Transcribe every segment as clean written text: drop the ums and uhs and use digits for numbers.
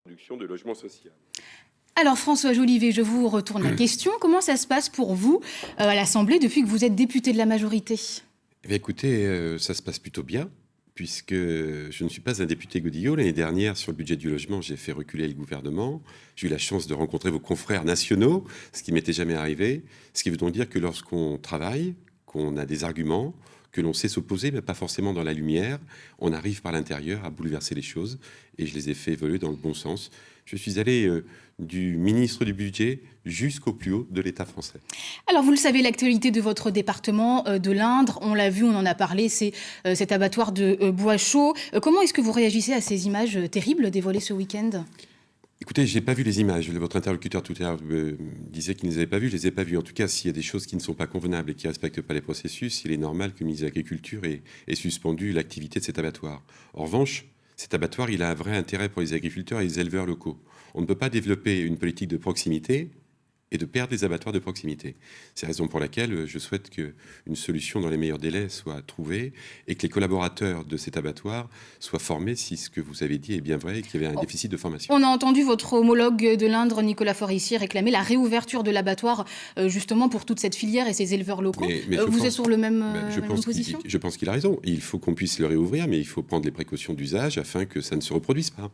production de logement social. Alors François Jolivet, je vous retourne la question. Comment ça se passe pour vous à l'Assemblée depuis que vous êtes député de la majorité ? Eh bien, écoutez, ça se passe plutôt bien, puisque je ne suis pas un député godillot. L'année dernière, sur le budget du logement, j'ai fait reculer le gouvernement. J'ai eu la chance de rencontrer vos confrères nationaux, ce qui m'était jamais arrivé. Ce qui veut donc dire que lorsqu'on travaille, qu'on a des arguments, que l'on sait s'opposer, mais pas forcément dans la lumière, on arrive par l'intérieur à bouleverser les choses. Et je les ai fait évoluer dans le bon sens. Je suis allé du ministre du budget jusqu'au plus haut de l'État français. Alors vous le savez, l'actualité de votre département de l'Indre, on l'a vu, on en a parlé, c'est cet abattoir de Bois-Chaud. Comment est-ce que vous réagissez à ces images terribles dévoilées ce week-end ? Écoutez, je n'ai pas vu les images. Votre interlocuteur tout à l'heure me disait qu'il ne les avait pas vues. Je ne les ai pas vues. En tout cas, s'il y a des choses qui ne sont pas convenables et qui ne respectent pas les processus, il est normal que le ministre de l'Agriculture ait suspendu l'activité de cet abattoir. En revanche, cet abattoir, il a un vrai intérêt pour les agriculteurs et les éleveurs locaux. On ne peut pas développer une politique de proximité et de perdre les abattoirs de proximité. C'est la raison pour laquelle je souhaite qu'une solution dans les meilleurs délais soit trouvée et que les collaborateurs de cet abattoir soient formés si ce que vous avez dit est bien vrai et qu'il y avait un déficit de formation. On a entendu votre homologue de l'Indre, Nicolas Forissier, réclamer la réouverture de l'abattoir justement pour toute cette filière et ces éleveurs locaux. Vous êtes sur le même position ? Je pense qu'il a raison. Il faut qu'on puisse le réouvrir, mais il faut prendre les précautions d'usage afin que ça ne se reproduise pas.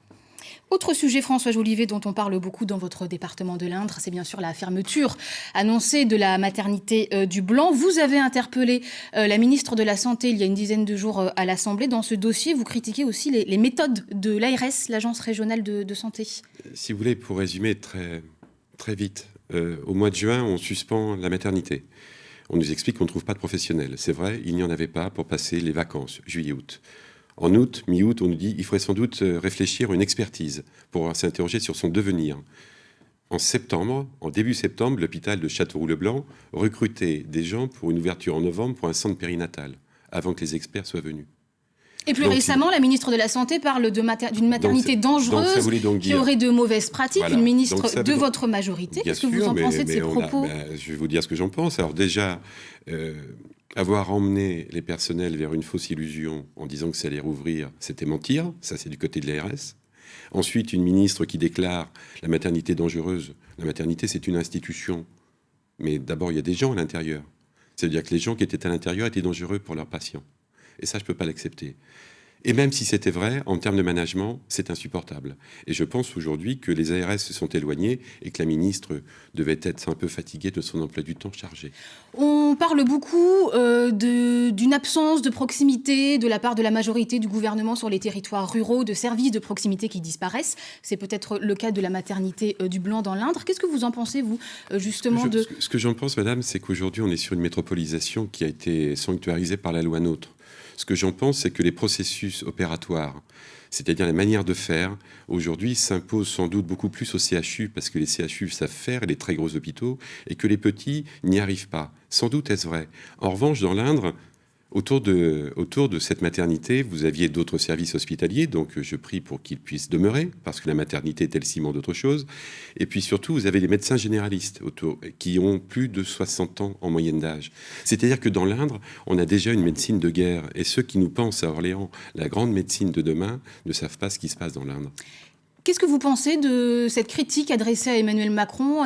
Autre sujet, François Jolivet, dont on parle beaucoup dans votre département de l'Indre, c'est bien sûr la fermeture annoncée de la maternité du Blanc. Vous avez interpellé la ministre de la Santé il y a une dizaine de jours à l'Assemblée. Dans ce dossier, vous critiquez aussi les méthodes de l'ARS, l'Agence régionale de santé. Si vous voulez, pour résumer très, très vite, au mois de juin, on suspend la maternité. On nous explique qu'on ne trouve pas de professionnels. C'est vrai, il n'y en avait pas pour passer les vacances, juillet-août. En août, mi-août, on nous dit qu'il faudrait sans doute réfléchir à une expertise pour s'interroger sur son devenir. En septembre, en début septembre, l'hôpital de Châteauroux-le-Blanc recrutait des gens pour une ouverture en novembre pour un centre périnatal, avant que les experts soient venus. Et plus récemment, la ministre de la Santé parle d'une maternité dangereuse qui aurait de mauvaises pratiques. Voilà. Une ministre de votre majorité. Qu'est-ce que vous en pensez de ces propos ? Je vais vous dire ce que j'en pense. Alors déjà, avoir emmené les personnels vers une fausse illusion en disant que ça allait rouvrir, c'était mentir. Ça, c'est du côté de l'ARS. Ensuite, une ministre qui déclare la maternité dangereuse. La maternité, c'est une institution. Mais d'abord, il y a des gens à l'intérieur. C'est-à-dire que les gens qui étaient à l'intérieur étaient dangereux pour leurs patients. Et ça, je ne peux pas l'accepter. Et même si c'était vrai, en termes de management, c'est insupportable. Et je pense aujourd'hui que les ARS se sont éloignés et que la ministre devait être un peu fatiguée de son emploi du temps chargé. On parle beaucoup d'une absence de proximité de la part de la majorité du gouvernement sur les territoires ruraux, de services de proximité qui disparaissent. C'est peut-être le cas de la maternité du Blanc dans l'Indre. Qu'est-ce que vous en pensez, vous, justement Ce que j'en pense, madame, c'est qu'aujourd'hui, on est sur une métropolisation qui a été sanctuarisée par la loi NOTRe. Ce que j'en pense, c'est que les processus opératoires, c'est-à-dire la manière de faire, aujourd'hui s'imposent sans doute beaucoup plus aux CHU, parce que les CHU savent faire, et les très gros hôpitaux, et que les petits n'y arrivent pas. Sans doute est-ce vrai. En revanche, dans l'Indre, autour de cette maternité, vous aviez d'autres services hospitaliers, donc je prie pour qu'ils puissent demeurer, parce que la maternité était le ciment d'autre chose. Et puis surtout, vous avez les médecins généralistes autour, qui ont plus de 60 ans en moyenne d'âge. C'est-à-dire que dans l'Indre, on a déjà une médecine de guerre, et ceux qui nous pensent à Orléans, la grande médecine de demain, ne savent pas ce qui se passe dans l'Indre. Qu'est-ce que vous pensez de cette critique adressée à Emmanuel Macron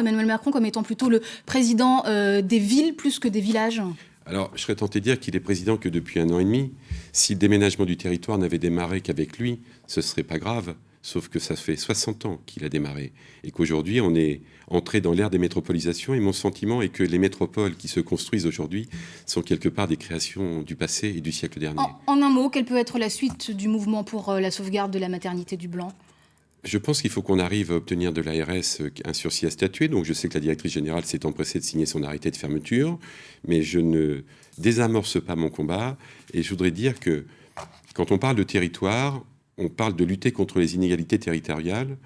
comme étant plutôt le président des villes plus que des villages ? Alors, je serais tenté de dire qu'il est président que depuis 1 an et demi. Si le déménagement du territoire n'avait démarré qu'avec lui, ce ne serait pas grave. Sauf que ça fait 60 ans qu'il a démarré. Et qu'aujourd'hui, on est entré dans l'ère des métropolisations. Et mon sentiment est que les métropoles qui se construisent aujourd'hui sont quelque part des créations du passé et du siècle dernier. En un mot, quelle peut être la suite du mouvement pour la sauvegarde de la maternité du Blanc ? Je pense qu'il faut qu'on arrive à obtenir de l'ARS un sursis à statuer. Donc je sais que la directrice générale s'est empressée de signer son arrêté de fermeture, mais je ne désamorce pas mon combat. Et je voudrais dire que quand on parle de territoire, on parle de lutter contre les inégalités territoriales.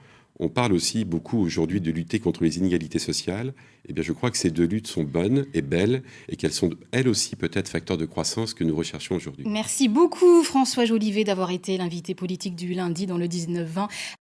On parle aussi beaucoup aujourd'hui de lutter contre les inégalités sociales. Eh bien, je crois que ces deux luttes sont bonnes et belles et qu'elles sont, elles aussi, peut-être facteurs de croissance que nous recherchons aujourd'hui. Merci beaucoup, François Jolivet, d'avoir été l'invité politique du lundi dans le 19-20.